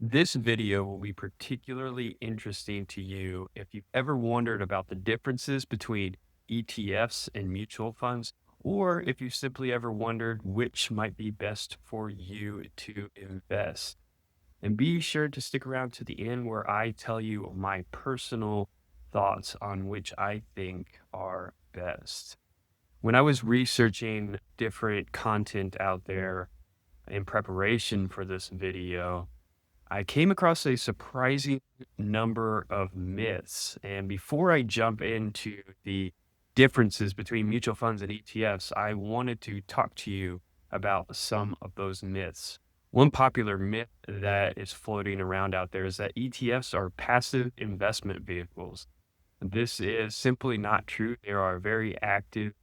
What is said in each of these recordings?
This video will be particularly interesting to you if you've ever wondered about the differences between ETFs and mutual funds, or if you simply ever wondered which might be best for you to invest. And be sure to stick around to the end where I tell you my personal thoughts on which I think are best. When I was researching different content out there in preparation for this video, I came across a surprising number of myths. And before I jump into the differences between mutual funds and ETFs, I wanted to talk to you about some of those myths. One popular myth that is floating around out there is that ETFs are passive investment vehicles. This is simply not true. There are very active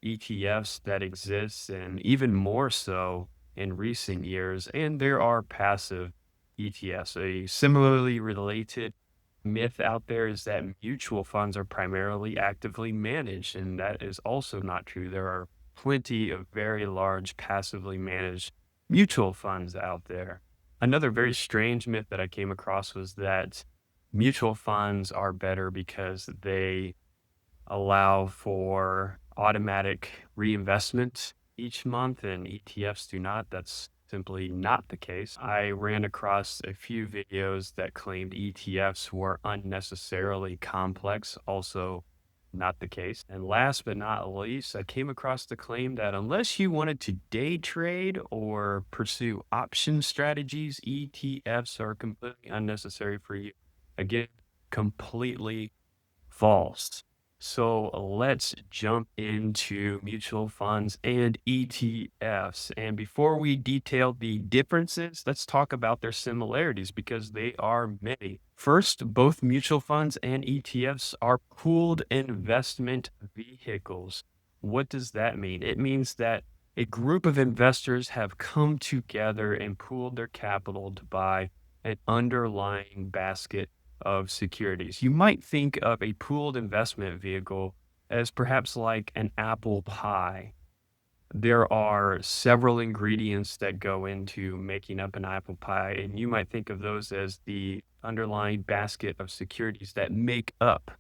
ETFs that exist, and even more so in recent years, and there are passive ETFs. A similarly related myth out there is that mutual funds are primarily actively managed, and that is also not true. There are plenty of very large passively managed mutual funds out there. Another very strange myth that I came across was that mutual funds are better because they allow for automatic reinvestment each month, and ETFs do not. That's simply not the case. I ran across a few videos that claimed ETFs were unnecessarily complex, also not the case. And last but not least, I came across the claim that unless you wanted to day trade or pursue option strategies, ETFs are completely unnecessary for you. Again, completely false. So let's jump into mutual funds and ETFs. And before we detail the differences, let's talk about their similarities because they are many. First, both mutual funds and ETFs are pooled investment vehicles. What does that mean? It means that a group of investors have come together and pooled their capital to buy an underlying basket of securities. You might think of a pooled investment vehicle as perhaps like an apple pie. There are several ingredients that go into making up an apple pie, and you might think of those as the underlying basket of securities that make up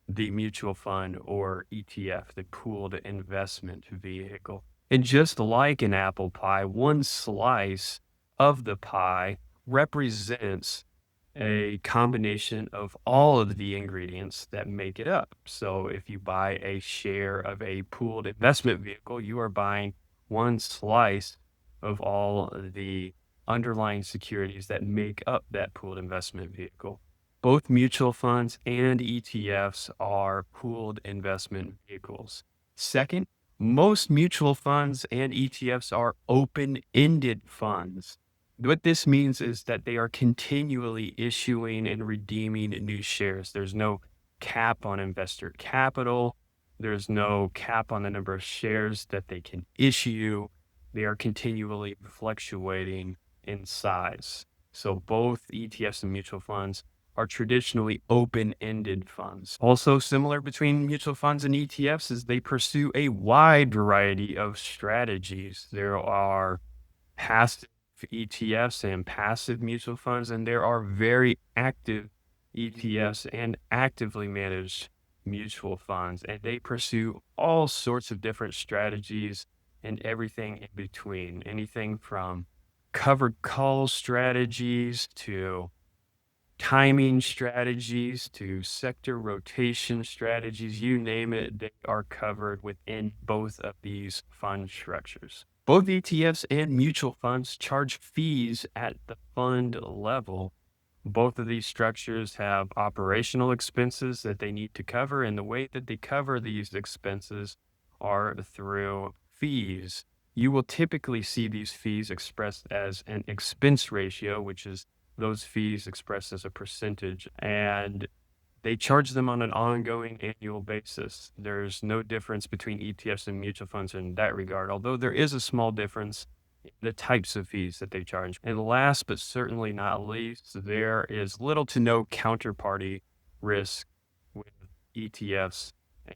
the mutual fund or ETF, the pooled investment vehicle. And just like an apple pie, one slice of the pie represents a combination of all of the ingredients that make it up. So if you buy a share of a pooled investment vehicle, you are buying one slice of all of the underlying securities that make up that pooled investment vehicle. Both mutual funds and ETFs are pooled investment vehicles. Second, most mutual funds and ETFs are open-ended funds. What this means is that they are continually issuing and redeeming new shares. There's no cap on investor capital. There's no cap on the number of shares that they can issue. They are continually fluctuating in size. So both ETFs and mutual funds are traditionally open-ended funds. Also similar between mutual funds and ETFs is they pursue a wide variety of strategies. There are passive ETFs and passive mutual funds, and there are very active ETFs and actively managed mutual funds, and they pursue all sorts of different strategies and everything in between. Anything from covered call strategies to timing strategies to sector rotation strategies, you name it, they are covered within both of these fund structures. Both ETFs and mutual funds charge fees at the fund level. Both of these structures have operational expenses that they need to cover, and the way that they cover these expenses are through fees. You will typically see these fees expressed as an expense ratio, which is those fees expressed as a percentage, and they charge them on an ongoing annual basis. There's no difference between ETFs and mutual funds in that regard, although there is a small difference in the types of fees that they charge. And last but certainly not least, there is little to no counterparty risk with ETFs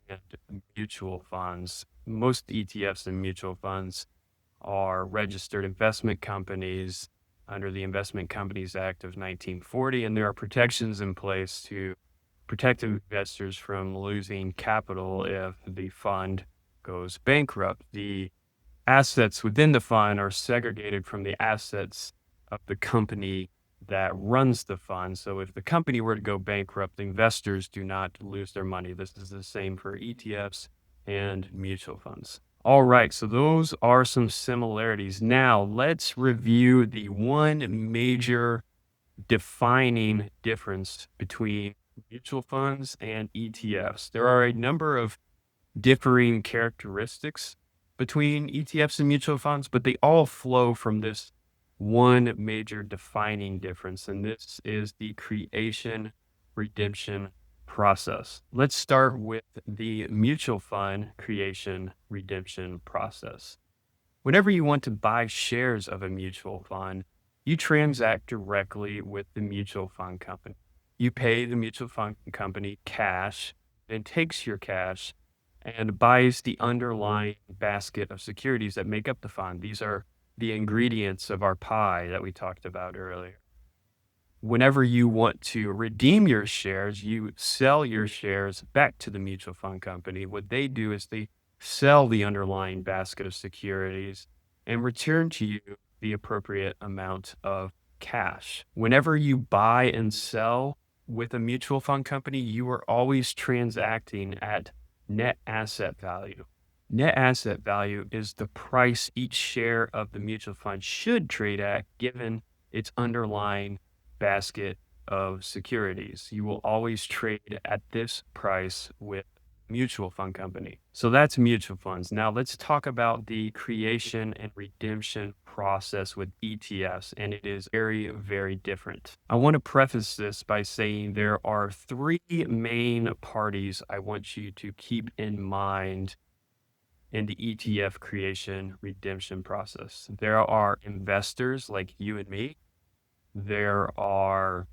and mutual funds. Most ETFs and mutual funds are registered investment companies under the Investment Companies Act of 1940, and there are protections in place to protect investors from losing capital if the fund goes bankrupt. The assets within the fund are segregated from the assets of the company that runs the fund. So if the company were to go bankrupt, the investors do not lose their money. This is the same for ETFs and mutual funds. All right, so those are some similarities. Now let's review the one major defining difference between mutual funds and ETFs. There are a number of differing characteristics between ETFs and mutual funds, but they all flow from this one major defining difference, and this is the creation redemption process. Let's start with the mutual fund creation redemption process. Whenever you want to buy shares of a mutual fund, you transact directly with the mutual fund company. You pay the mutual fund company cash and takes your cash and buys the underlying basket of securities that make up the fund. These are the ingredients of our pie that we talked about earlier. Whenever you want to redeem your shares, you sell your shares back to the mutual fund company. What they do is they sell the underlying basket of securities and return to you the appropriate amount of cash. Whenever you buy and sell with a mutual fund company, you are always transacting at net asset value. Net asset value is the price each share of the mutual fund should trade at given its underlying basket of securities. You will always trade at this price with mutual fund company. So that's mutual funds. Now let's talk about the creation and redemption process with ETFs, and it is very, very different. I want to preface this by saying there are three main parties I want you to keep in mind in the ETF creation redemption process. There are investors like you and me. There are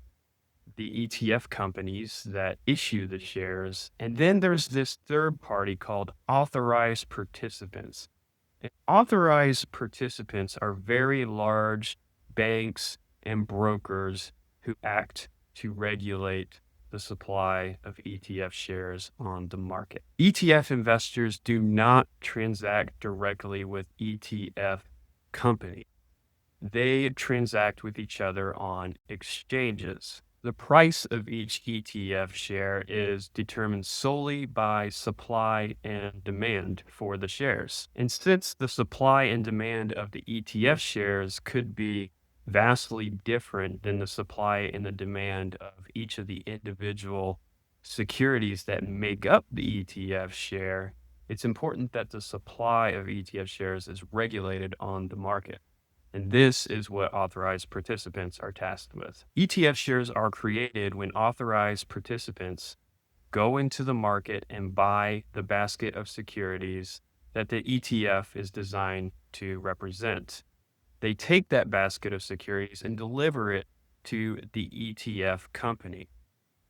the ETF companies that issue the shares. And then there's this third party called authorized participants. And authorized participants are very large banks and brokers who act to regulate the supply of ETF shares on the market. ETF investors do not transact directly with ETF companies. They transact with each other on exchanges. The price of each ETF share is determined solely by supply and demand for the shares. And since the supply and demand of the ETF shares could be vastly different than the supply and the demand of each of the individual securities that make up the ETF share, it's important that the supply of ETF shares is regulated on the market. And this is what authorized participants are tasked with. ETF shares are created when authorized participants go into the market and buy the basket of securities that the ETF is designed to represent. They take that basket of securities and deliver it to the ETF company.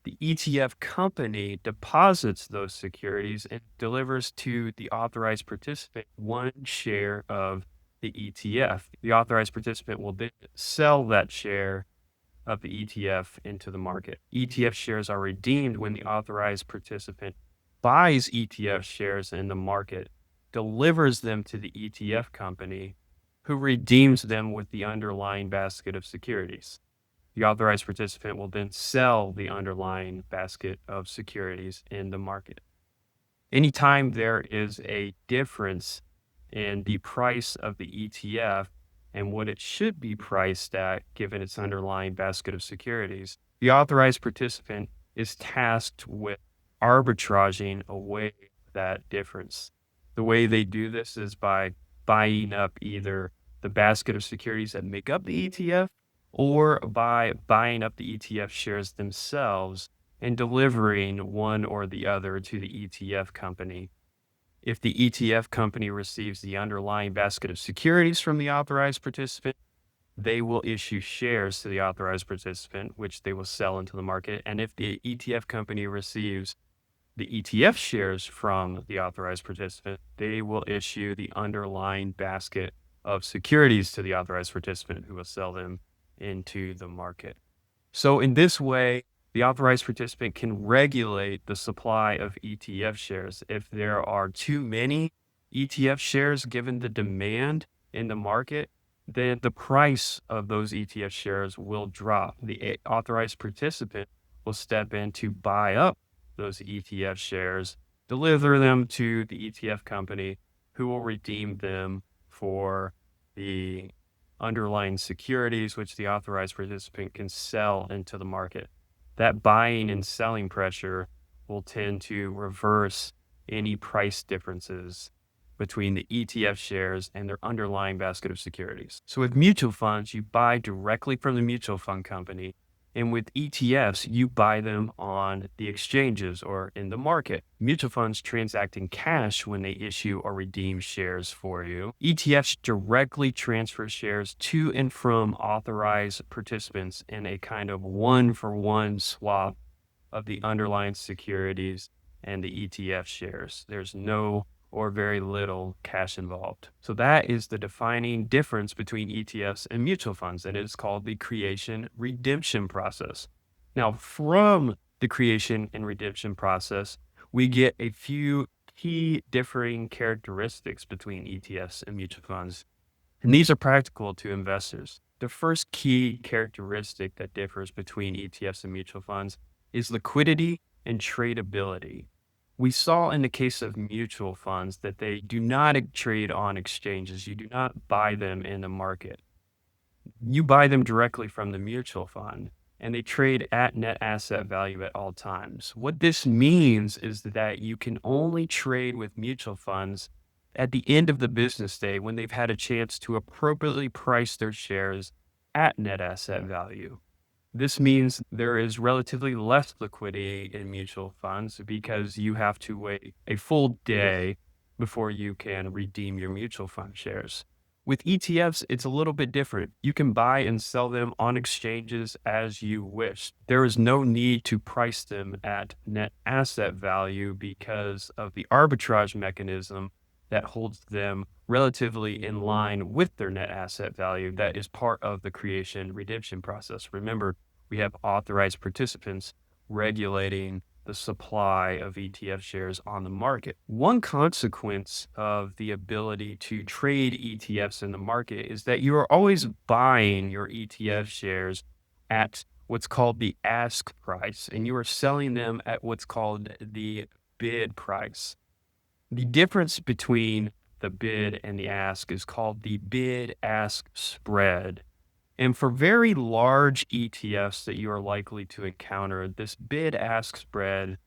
The ETF company deposits those securities and delivers to the authorized participant one share of the ETF. The authorized participant will then sell that share of the ETF into the market. ETF shares are redeemed when the authorized participant buys ETF shares in the market, delivers them to the ETF company, who redeems them with the underlying basket of securities. The authorized participant will then sell the underlying basket of securities in the market. Anytime there is a difference in the price of the ETF and what it should be priced at given its underlying basket of securities, the authorized participant is tasked with arbitraging away that difference. The way they do this is by buying up either the basket of securities that make up the ETF or by buying up the ETF shares themselves and delivering one or the other to the ETF company. If the ETF company receives the underlying basket of securities from the authorized participant, they will issue shares to the authorized participant, which they will sell into the market. And if the ETF company receives the ETF shares from the authorized participant, they will issue the underlying basket of securities to the authorized participant, who will sell them into the market. So in this way, the authorized participant can regulate the supply of ETF shares. If there are too many ETF shares given the demand in the market, then the price of those ETF shares will drop. The authorized participant will step in to buy up those ETF shares, deliver them to the ETF company, who will redeem them for the underlying securities, which the authorized participant can sell into the market. That buying and selling pressure will tend to reverse any price differences between the ETF shares and their underlying basket of securities. So with mutual funds, you buy directly from the mutual fund company. And with ETFs, you buy them on the exchanges or in the market. Mutual funds transact in cash when they issue or redeem shares for you. ETFs directly transfer shares to and from authorized participants in a kind of one-for-one swap of the underlying securities and the ETF shares. There's no or very little cash involved. So that is the defining difference between ETFs and mutual funds, and it is called the creation redemption process. Now, from the creation and redemption process, we get a few key differing characteristics between ETFs and mutual funds, and these are practical to investors. The first key characteristic that differs between ETFs and mutual funds is liquidity and tradability. We saw in the case of mutual funds that they do not trade on exchanges. You do not buy them in the market. You buy them directly from the mutual fund, and they trade at net asset value at all times. What this means is that you can only trade with mutual funds at the end of the business day when they've had a chance to appropriately price their shares at net asset value. This means there is relatively less liquidity in mutual funds because you have to wait a full day before you can redeem your mutual fund shares. With ETFs, it's a little bit different. You can buy and sell them on exchanges as you wish. There is no need to price them at net asset value because of the arbitrage mechanism that holds them relatively in line with their net asset value. That is part of the creation redemption process. Remember, we have authorized participants regulating the supply of ETF shares on the market. One consequence of the ability to trade ETFs in the market is that you are always buying your ETF shares at what's called the ask price, and you are selling them at what's called the bid price. The difference between the bid and the ask is called the bid-ask spread. And for very large ETFs that you are likely to encounter, this bid-ask spread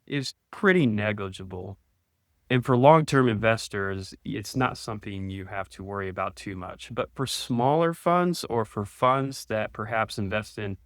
is pretty negligible. And for long-term investors, it's not something you have to worry about too much. But for smaller funds or for funds that perhaps invest in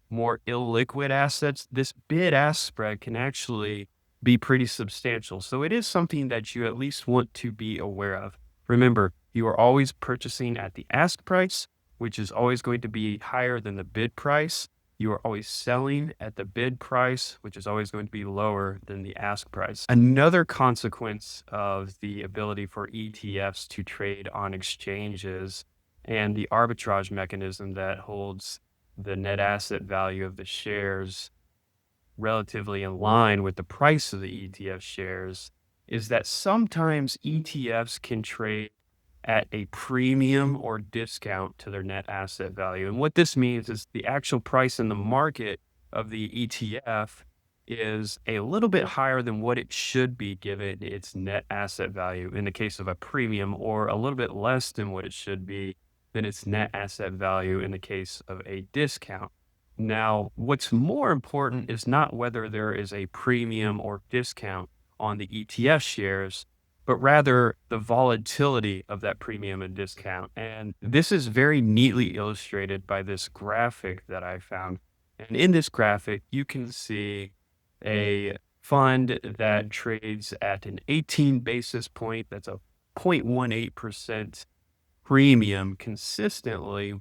more illiquid assets, this bid-ask spread can actually be pretty substantial. So it is something that you at least want to be aware of. Remember, you are always purchasing at the ask price, which is always going to be higher than the bid price. You are always selling at the bid price, which is always going to be lower than the ask price. Another consequence of the ability for ETFs to trade on exchanges and the arbitrage mechanism that holds the net asset value of the shares relatively in line with the price of the ETF shares is that sometimes ETFs can trade at a premium or discount to their net asset value. And what this means is the actual price in the market of the ETF is a little bit higher than what it should be given its net asset value in the case of a premium, or a little bit less than what it should be than its net asset value in the case of a discount. Now, what's more important is not whether there is a premium or discount on the ETF shares, but rather the volatility of that premium and discount. And this is very neatly illustrated by this graphic that I found. And in this graphic, you can see a fund that trades at an 18 basis point, that's a 0.18% premium consistently,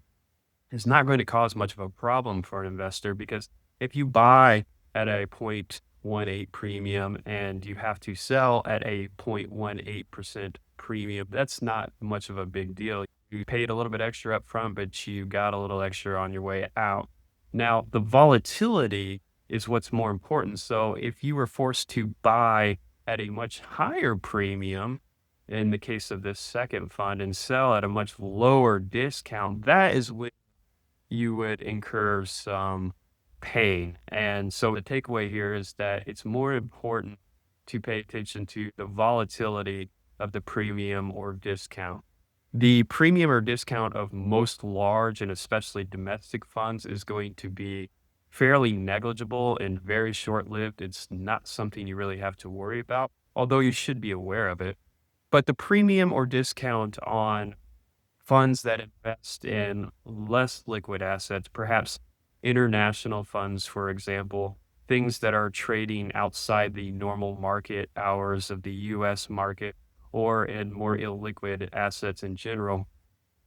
is not going to cause much of a problem for an investor, because if you buy at a 0.18 premium and you have to sell at a 0.18% premium, that's not much of a big deal. you paid a little bit extra up front, but you got a little extra on your way out. Now, the volatility is what's more important. So if you were forced to buy at a much higher premium, in the case of this second fund, and sell at a much lower discount, that is when you would incur some pain. And so the takeaway here is that it's more important to pay attention to the volatility of the premium or discount. The premium or discount of most large and especially domestic funds is going to be fairly negligible and very short lived. It's not something you really have to worry about, although you should be aware of it. But the premium or discount on funds that invest in less liquid assets, perhaps international funds, for example, things that are trading outside the normal market hours of the US market or in more illiquid assets in general,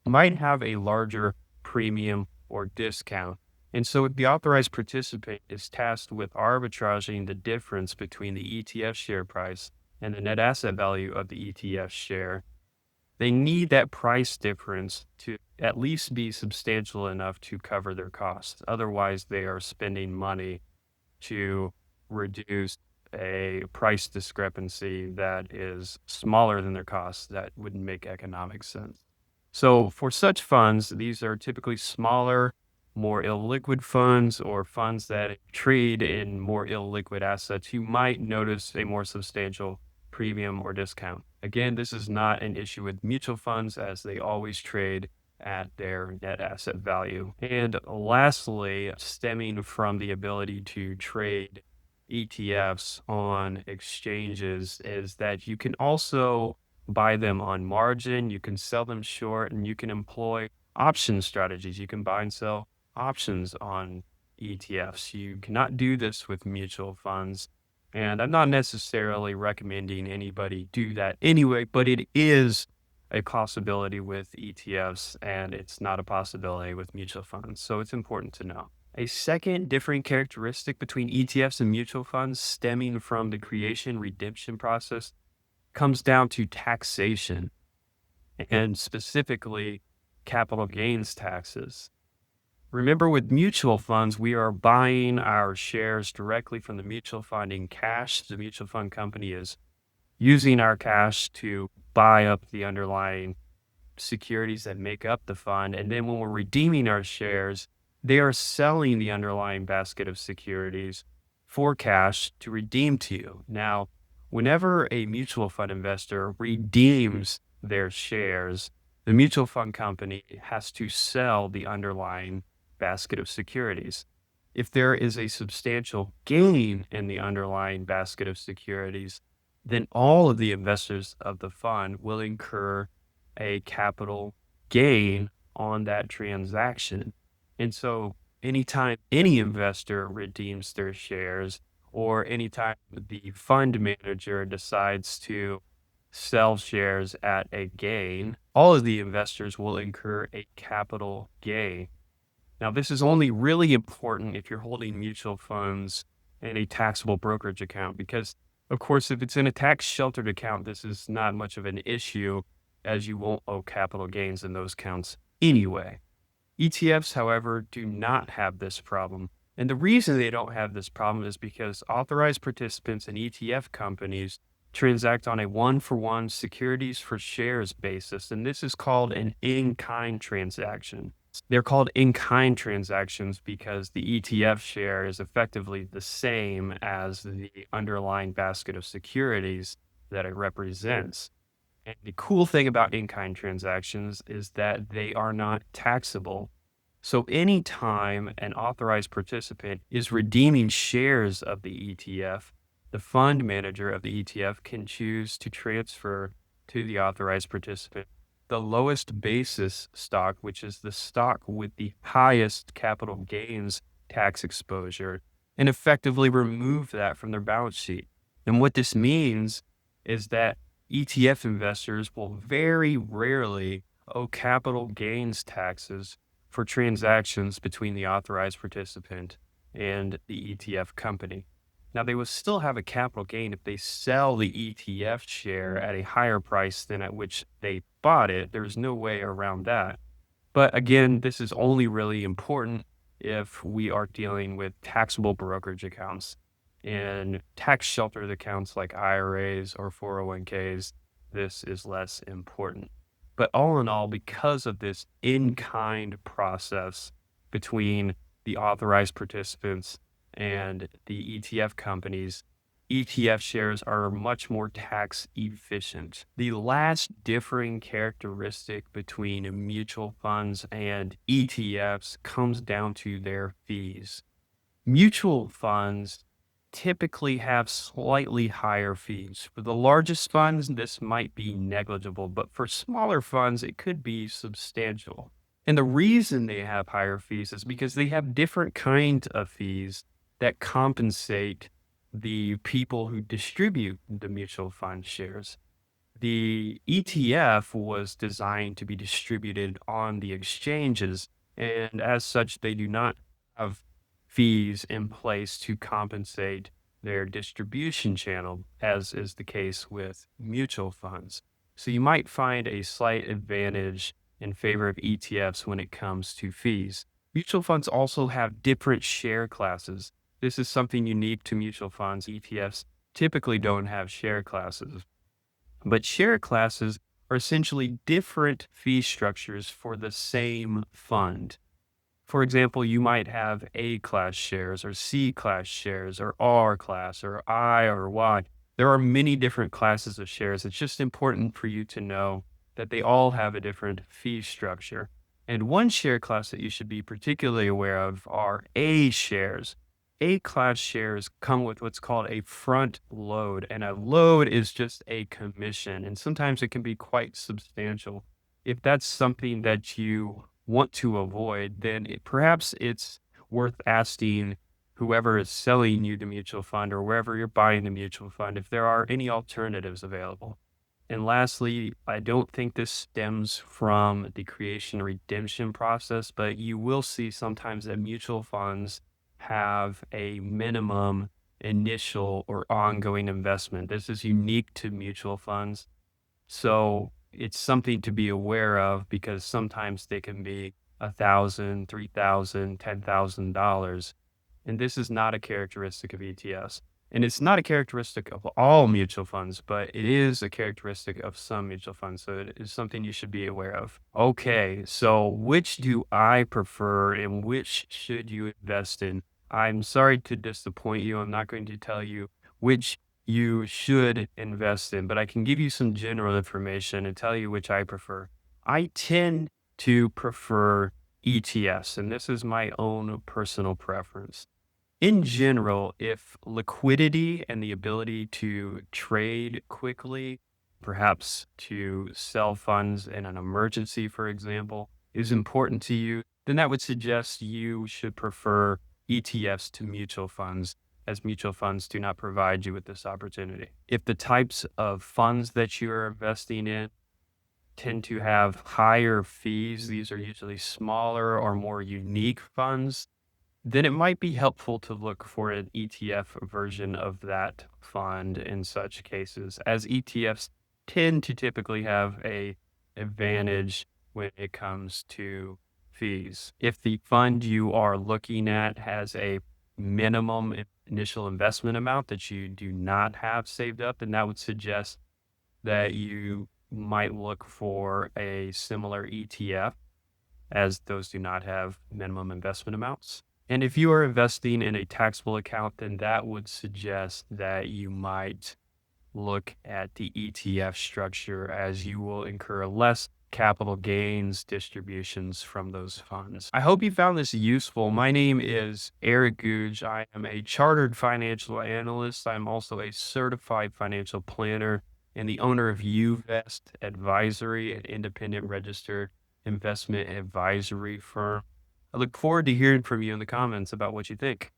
might have a larger premium or discount. And so the authorized participant is tasked with arbitraging the difference between the ETF share price and the net asset value of the ETF share. They need that price difference to at least be substantial enough to cover their costs. Otherwise, they are spending money to reduce a price discrepancy that is smaller than their costs. That wouldn't make economic sense. So for such funds, these are typically smaller, more illiquid funds or funds that trade in more illiquid assets. You might notice a more substantial premium or discount. Again, this is not an issue with mutual funds as they always trade at their net asset value. And lastly, stemming from the ability to trade ETFs on exchanges is that you can also buy them on margin, you can sell them short, and you can employ option strategies. You can buy and sell options on ETFs. You cannot do this with mutual funds. And I'm not necessarily recommending anybody do that anyway, but it is a possibility with ETFs and it's not a possibility with mutual funds. So it's important to know. A second differing characteristic between ETFs and mutual funds stemming from the creation redemption process comes down to taxation and specifically capital gains taxes. Remember, with mutual funds, we are buying our shares directly from the mutual fund in cash. The mutual fund company is using our cash to buy up the underlying securities that make up the fund. And then when we're redeeming our shares, they are selling the underlying basket of securities for cash to redeem to you. Now, whenever a mutual fund investor redeems their shares, the mutual fund company has to sell the underlying basket of securities. If there is a substantial gain in the underlying basket of securities, then all of the investors of the fund will incur a capital gain on that transaction. And so anytime any investor redeems their shares or anytime the fund manager decides to sell shares at a gain, all of the investors will incur a capital gain. Now, this is only really important if you're holding mutual funds in a taxable brokerage account, because, of course, if it's in a tax sheltered account, this is not much of an issue as you won't owe capital gains in those accounts anyway. ETFs, however, do not have this problem. And the reason they don't have this problem is because authorized participants in ETF companies transact on a one-for-one securities for shares basis, and this is called an in-kind transaction. They're called in-kind transactions because the ETF share is effectively the same as the underlying basket of securities that it represents. And the cool thing about in-kind transactions is that they are not taxable. So anytime an authorized participant is redeeming shares of the ETF, the fund manager of the ETF can choose to transfer to the authorized participant the lowest basis stock, which is the stock with the highest capital gains tax exposure, and effectively remove that from their balance sheet. And what this means is that ETF investors will very rarely owe capital gains taxes for transactions between the authorized participant and the ETF company. Now, they will still have a capital gain if they sell the ETF share at a higher price than at which they bought it. There's no way around that. But again, this is only really important if we are dealing with taxable brokerage accounts and tax sheltered accounts like IRAs or 401ks. This is less important. But all in all, because of this in kind process between the authorized participants and the ETF companies, ETF shares are much more tax efficient. The last differing characteristic between mutual funds and ETFs comes down to their fees. Mutual funds typically have slightly higher fees. For the largest funds, this might be negligible, but for smaller funds, it could be substantial. And the reason they have higher fees is because they have different kinds of fees that compensate the people who distribute the mutual fund shares. The ETF was designed to be distributed on the exchanges, and as such, they do not have fees in place to compensate their distribution channel, as is the case with mutual funds. So you might find a slight advantage in favor of ETFs when it comes to fees. Mutual funds also have different share classes. This is something unique to mutual funds. ETFs typically don't have share classes. But share classes are essentially different fee structures for the same fund. For example, you might have A class shares or C class shares or R class or I or Y. There are many different classes of shares. It's just important for you to know that they all have a different fee structure. And one share class that you should be particularly aware of are A shares. A class shares come with what's called a front load, and a load is just a commission, and sometimes it can be quite substantial. If that's something that you want to avoid, then perhaps it's worth asking whoever is selling you the mutual fund or wherever you're buying the mutual fund if there are any alternatives available. And lastly, I don't think this stems from the creation redemption process, but you will see sometimes that mutual funds have a minimum initial or ongoing investment. This is unique to mutual funds. So it's something to be aware of because sometimes they can be $1,000, $3,000, $10,000. And this is not a characteristic of ETFs. And it's not a characteristic of all mutual funds, but it is a characteristic of some mutual funds. So it is something you should be aware of. Okay, so which do I prefer and which should you invest in? I'm sorry to disappoint you. I'm not going to tell you which you should invest in, but I can give you some general information and tell you which I prefer. I tend to prefer ETFs, and this is my own personal preference. In general, if liquidity and the ability to trade quickly, perhaps to sell funds in an emergency, for example, is important to you, then that would suggest you should prefer ETFs to mutual funds, as mutual funds do not provide you with this opportunity. If the types of funds that you are investing in tend to have higher fees, these are usually smaller or more unique funds, then it might be helpful to look for an ETF version of that fund in such cases, as ETFs tend to typically have a advantage when it comes to fees. If the fund you are looking at has a minimum initial investment amount that you do not have saved up, then that would suggest that you might look for a similar ETF, as those do not have minimum investment amounts. And if you are investing in a taxable account, then that would suggest that you might look at the ETF structure, as you will incur less capital gains distributions from those funds. I hope you found this useful. My name is Erik Goodge. I am a chartered financial analyst. I'm also a certified financial planner and the owner of UVest Advisory, an independent registered investment advisory firm. I look forward to hearing from you in the comments about what you think.